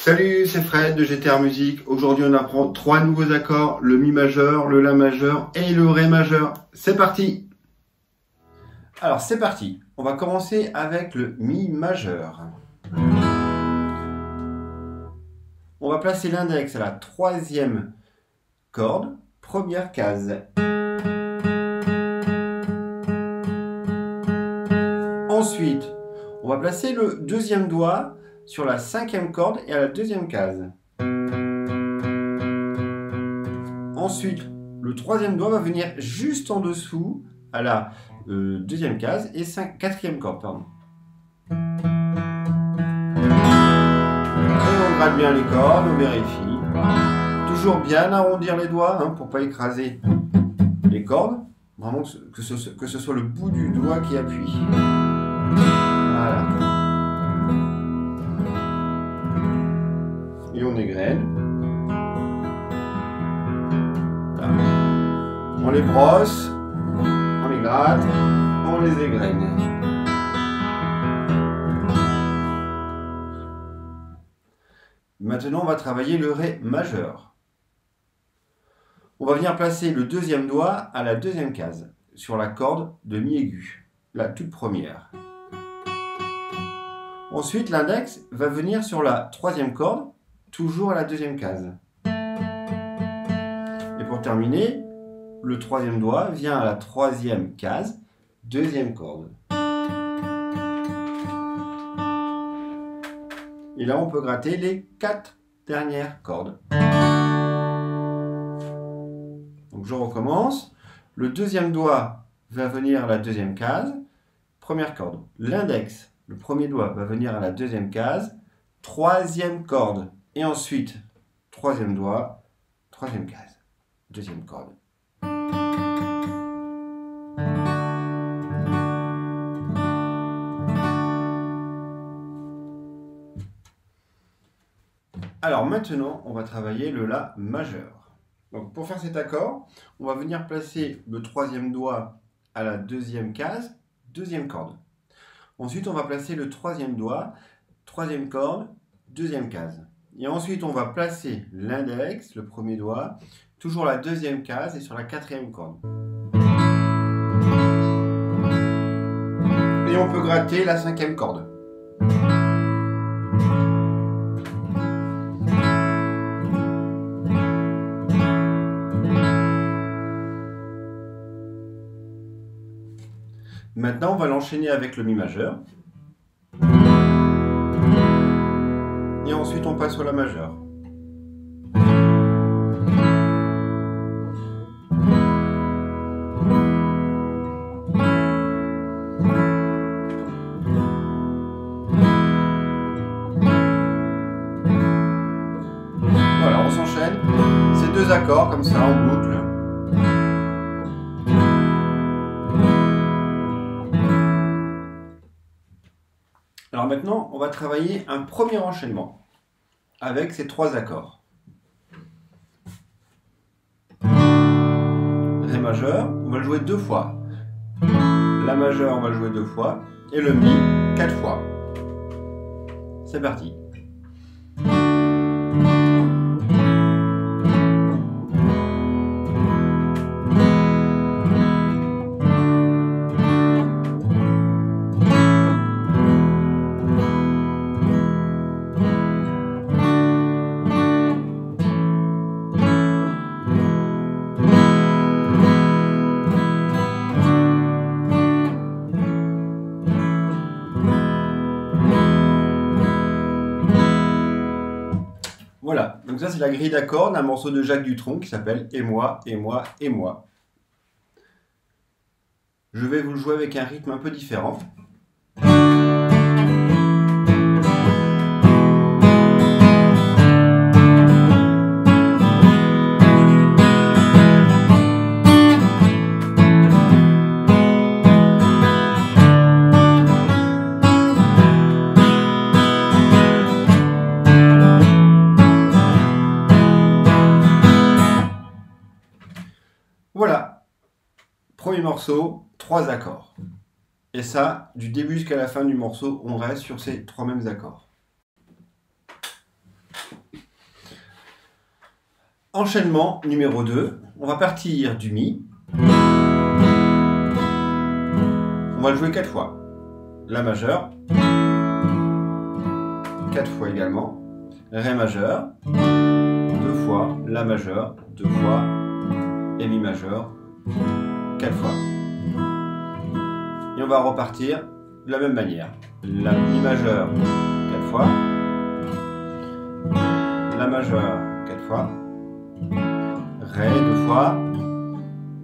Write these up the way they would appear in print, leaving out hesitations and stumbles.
Salut, c'est Fred de GTR Music. Aujourd'hui, on apprend 3 nouveaux accords, le Mi majeur, le La majeur et le Ré majeur. C'est parti! Alors, c'est parti. On va commencer avec le Mi majeur. On va placer l'index à la 3e corde, première case. Ensuite, on va placer le 2e doigt sur la 5e corde et à la 2e case. Ensuite, le 3e doigt va venir juste en dessous à la 2e case et 4e corde. Pardon. Et on gratte bien les cordes, on vérifie. Toujours bien arrondir les doigts pour ne pas écraser les cordes. Vraiment que ce soit le bout du doigt qui appuie. Voilà. Et on égrène. Voilà. On les brosse, on les gratte, on les égrène. Maintenant, on va travailler le Ré majeur. On va venir placer le 2e doigt à la 2e case, sur la corde de Mi aigu, la toute première. Ensuite, l'index va venir sur la 3e corde, toujours à la 2e case. Et pour terminer, le 3e doigt vient à la 3e case, 2e corde. Et là, on peut gratter les 4 dernières cordes. Donc je recommence. Le 2e doigt va venir à la 2e case, première corde. L'index, le 1er doigt, va venir à la 2e case, 3e corde. Et ensuite, 3e doigt, 3e case, 2e corde. Alors maintenant, on va travailler le La majeur. Donc pour faire cet accord, on va venir placer le 3e doigt à la 2e case, 2e corde. Ensuite, on va placer le 3e doigt, 3e corde, 2e case. Et ensuite, on va placer l'index, le 1er doigt, toujours la 2e case et sur la 4e corde. Et on peut gratter la 5e corde. Maintenant, on va l'enchaîner avec le Mi majeur. Et ensuite, on passe au La majeur. Voilà, on s'enchaîne ces 2 accords comme ça en boucle. Alors maintenant, on va travailler un premier enchaînement avec ces 3 accords. Ré majeur, on va le jouer 2 fois. La majeur, on va le jouer 2 fois. Et le Mi, 4 fois. C'est parti. Voilà, donc ça c'est la grille d'accords d'un morceau de Jacques Dutronc qui s'appelle Et moi, et moi, et moi. Je vais vous le jouer avec un rythme un peu différent. Voilà, premier morceau, 3 accords. Et ça, du début jusqu'à la fin du morceau, on reste sur ces 3 mêmes accords. Enchaînement numéro 2, on va partir du Mi. On va le jouer 4 fois. La majeur, 4 fois également. Ré majeur, 2 fois. La majeur, 2 fois. Et Mi majeur, 4 fois. Et on va repartir de la même manière. La Mi majeur, 4 fois. La majeure, 4 fois. Ré, 2 fois.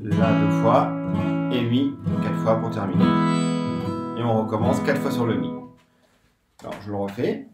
La, 2 fois. Et Mi, 4 fois pour terminer. Et on recommence 4 fois sur le Mi. Alors, je le refais.